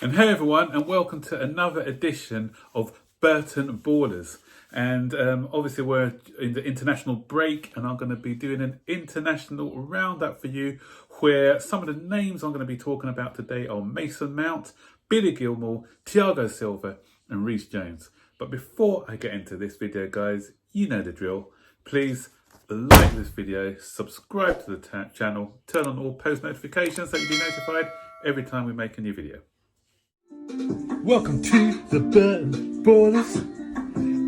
And hey everyone, and welcome to another edition of Burton Ballers. And obviously we're in the international break, and I'm going to be doing an international roundup for you, where some of the names I'm going to be talking about today are Mason Mount, Billy Gilmour, Thiago Silva and Reece James. But before I get into this video, guys, you know the drill. Please like this video, subscribe to the channel, turn on all post notifications so you'll be notified every time we make a new video. Welcome to the Burton Ballers.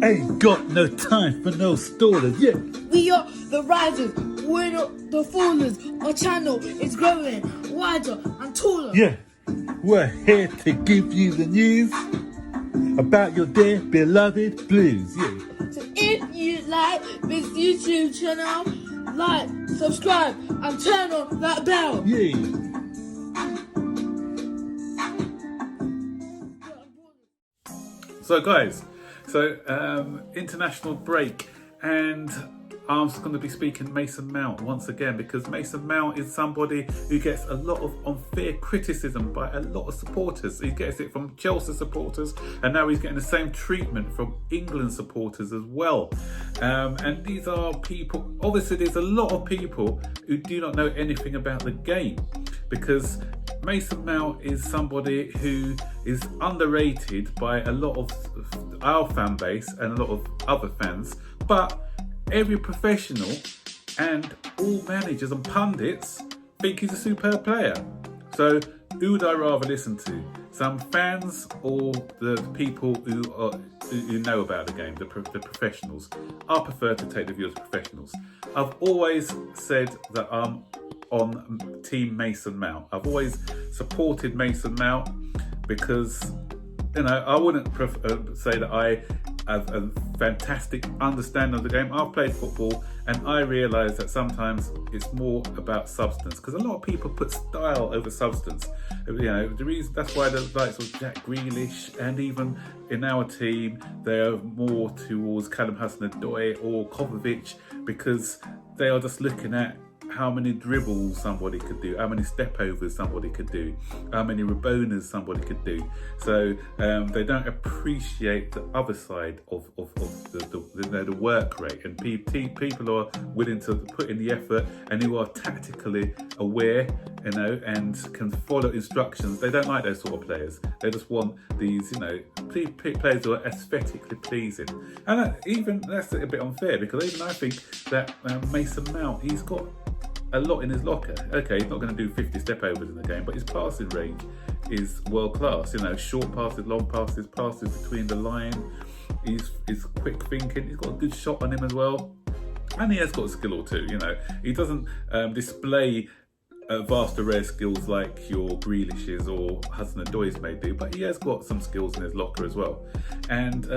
Ain't got no time for no stallers, yeah. We are the risers, we're not the fallers. Our channel is growing wider and taller. Yeah, we're here to give you the news about your dear beloved Blues, yeah. So if you like this YouTube channel, like, subscribe and turn on that bell. Yeah. So guys, international break, and I'm going to be speaking Mason Mount once again, because Mason Mount is somebody who gets a lot of unfair criticism by a lot of supporters. He gets it from Chelsea supporters, and now he's getting the same treatment from England supporters as well. And these are people, obviously there's a lot of people who do not know anything about the game, because Mason Mount is somebody who is underrated by a lot of our fan base and a lot of other fans, but every professional and all managers and pundits think he's a superb player. So who would I rather listen to? Some fans or the people who know about the game, the professionals? I prefer to take the view of the professionals. I've always said that I'm on team Mason Mount. I've always supported Mason Mount because, you know, I wouldn't say that I have a fantastic understanding of the game. I've played football and I realise that sometimes it's more about substance, because a lot of people put style over substance. You know, the reason that's why the likes of Jack Grealish, and even in our team they're more towards Callum Hudson-Odoi or Kovacic, because they are just looking at how many dribbles somebody could do, how many step overs somebody could do, how many Rabonas somebody could do. So they don't appreciate the other side of the work rate, and people are willing to put in the effort and who are tactically aware, you know, and can follow instructions. They don't like those sort of players. They just want these, you know, players who are aesthetically pleasing. And even that's a bit unfair, because even I think that Mason Mount, he's got a lot in his locker. Okay, he's not going to do 50 step overs in the game, but his passing range is world class. You know, short passes, long passes, passes between the line. He's quick thinking. He's got a good shot on him as well, and he has got a skill or two. You know, he doesn't display vast array of skills like your Grealishes or Hudson-Odois may do, but he has got some skills in his locker as well. And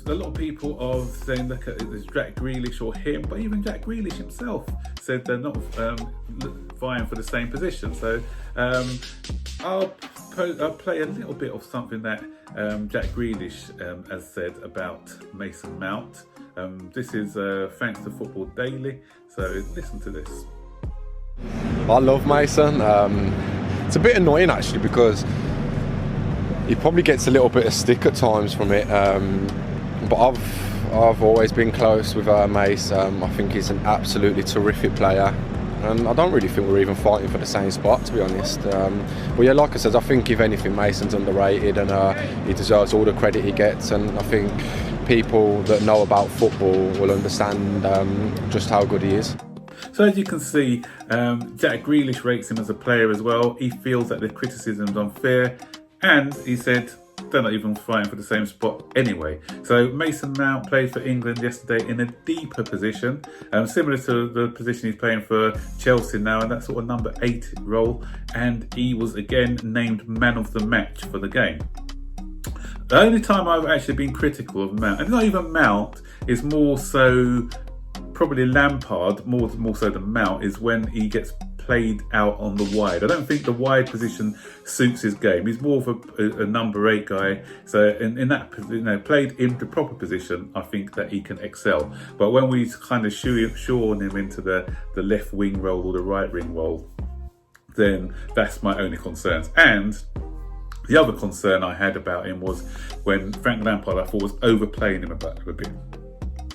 a lot of people are saying, look at this Jack Grealish or him, but even Jack Grealish himself said they're not vying for the same position. So I'll play a little bit of something that Jack Grealish has said about Mason Mount. This is thanks to Football Daily, so listen to this. I love Mason. It's a bit annoying actually, because he probably gets a little bit of stick at times from it. But I've always been close with Mace. I think he's an absolutely terrific player, and I don't really think we're even fighting for the same spot, to be honest. But yeah, like I said, I think if anything, Mason's underrated, and he deserves all the credit he gets. And I think people that know about football will understand just how good he is. So as you can see, Jack Grealish rates him as a player as well. He feels that the criticism is unfair, and he said they're not even fighting for the same spot anyway. So Mason Mount played for England yesterday in a deeper position, similar to the position he's playing for Chelsea now, and that sort of number 8 role. And he was again named man of the match for the game. The only time I've actually been critical of Mount, and not even Mount, is more so probably Lampard, more so than Mount, is when he gets played out on the wide. I don't think the wide position suits his game. He's more of a number 8 guy. So in that, you know, played in the proper position, I think that he can excel. But when we kind of shoehorn him into the left wing role or the right wing role, then that's my only concerns. And The other concern I had about him was when Frank Lampard, I thought, was overplaying him a bit.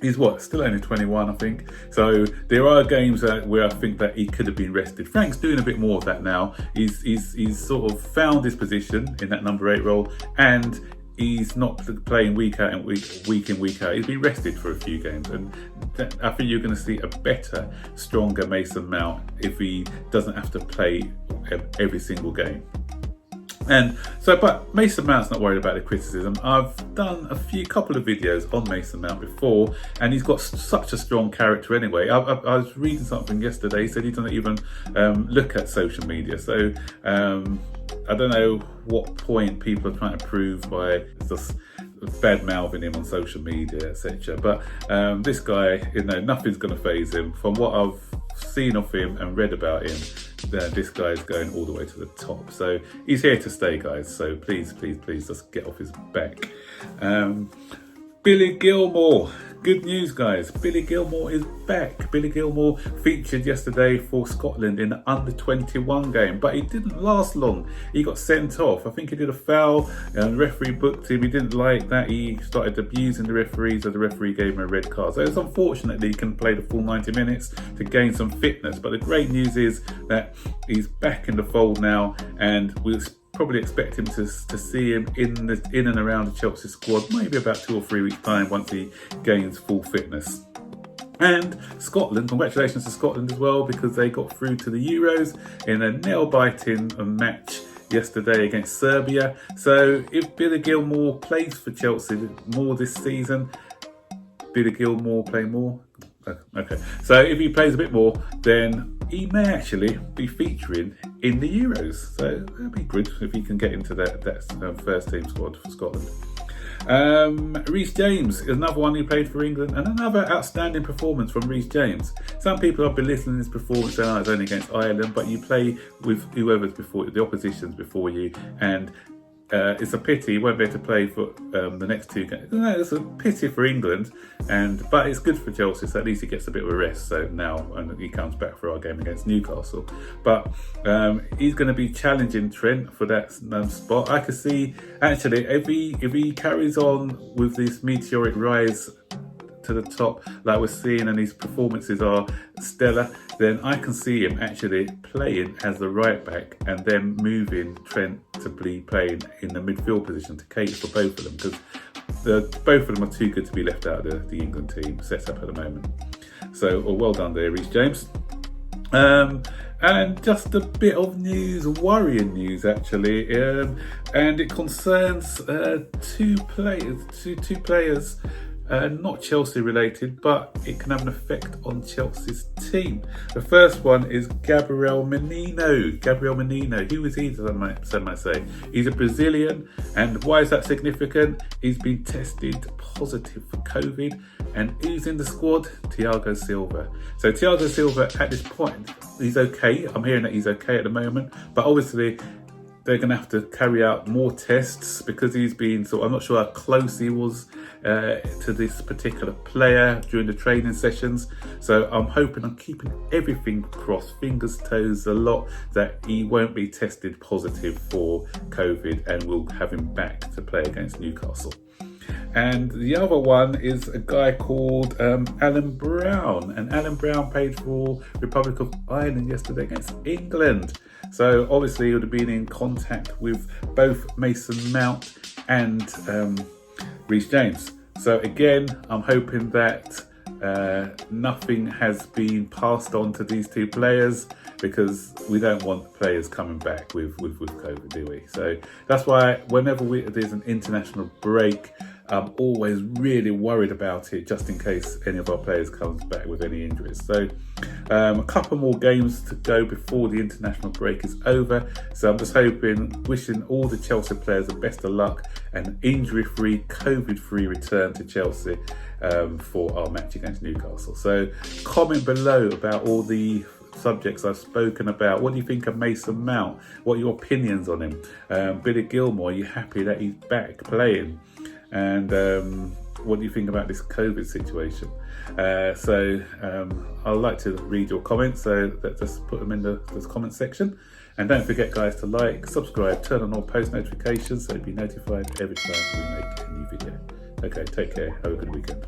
He's still only 21, I think. So there are games where I think that he could have been rested. Frank's doing a bit more of that now. He's sort of found his position in that number 8 role, and he's not playing week out and week in, week out. He's been rested for a few games, and I think you're going to see a better, stronger Mason Mount if he doesn't have to play every single game. And so, but Mason Mount's not worried about the criticism. I've done a couple of videos on Mason Mount before, and he's got such a strong character anyway. I was reading something yesterday. He said he doesn't even look at social media. So I don't know what point people are trying to prove by just bad mouthing him on social media, etc. But this guy, nothing's going to faze him. From what I've seen of him and read about him, this guy's going all the way to the top. So he's here to stay, guys. So please just get off his back. Billy Gilmour. Good news, guys. Billy Gilmour is back. Billy Gilmour featured yesterday for Scotland in the under-21 game, but he didn't last long. He got sent off. I think he did a foul, and the referee booked him. He didn't like that. He started abusing the referee, so the referee gave him a red card. So it's unfortunate that he can play the full 90 minutes to gain some fitness. But the great news is that he's back in the fold now, and we'll probably expect him to see him in and around the Chelsea squad maybe about 2 or 3 weeks time once he gains full fitness. And Scotland, congratulations to Scotland as well, because they got through to the Euros in a nail-biting match yesterday against Serbia. So if Billy Gilmour plays for Chelsea more this season, Billy Gilmour play more? Okay, so if he plays a bit more, then he may actually be featuring in the Euros. So that'd be good if he can get into that first team squad for Scotland. Reece James is another one who played for England, and another outstanding performance from Reece James. Some people have been listening to this performance saying it's only against Ireland, but you play with whoever's before, the opposition's before you, and it's a pity he won't be able to play for the next 2 games. No, it's a pity for England, but it's good for Chelsea, so at least he gets a bit of a rest. So now, and he comes back for our game against Newcastle. But he's going to be challenging Trent for that spot. I could see, actually, if he carries on with this meteoric rise to the top like we're seeing, and his performances are stellar, then I can see him actually playing as the right back and then moving Trent to be playing in the midfield position to cater for both of them, because both of them are too good to be left out of the England team set up at the moment. So well done there, Reece James. And just a bit of news, worrying news actually, and it concerns two players. Not Chelsea related, but it can have an effect on Chelsea's team. The first one is Gabriel Menino. Who is he, some might say? He's a Brazilian, and why is that significant? He's been tested positive for COVID, and who's in the squad? Thiago Silva. So Thiago Silva at this point, he's okay. I'm hearing that he's okay at the moment, but obviously they're going to have to carry out more tests because he's been I'm not sure how close he was to this particular player during the training sessions. So I'm keeping everything crossed, fingers, toes a lot, that he won't be tested positive for COVID and we'll have him back to play against Newcastle. And the other one is a guy called Alan Brown. And Alan Brown played for Republic of Ireland yesterday against England. So obviously he would have been in contact with both Mason Mount and Reece James. So again, I'm hoping that nothing has been passed on to these two players, because we don't want players coming back with COVID, do we? So that's why whenever there's an international break, I'm always really worried about it, just in case any of our players comes back with any injuries. So a couple more games to go before the international break is over. So I'm just wishing all the Chelsea players the best of luck and injury-free, COVID-free return to Chelsea for our match against Newcastle. So comment below about all the subjects I've spoken about. What do you think of Mason Mount? What are your opinions on him? Billy Gilmour, are you happy that he's back playing? And what do you think about this COVID situation? I'd like to read your comments, so just put them in the comment section. And don't forget, guys, to like, subscribe, turn on all post notifications so you'll be notified every time we make a new video. Okay, take care. Have a good weekend.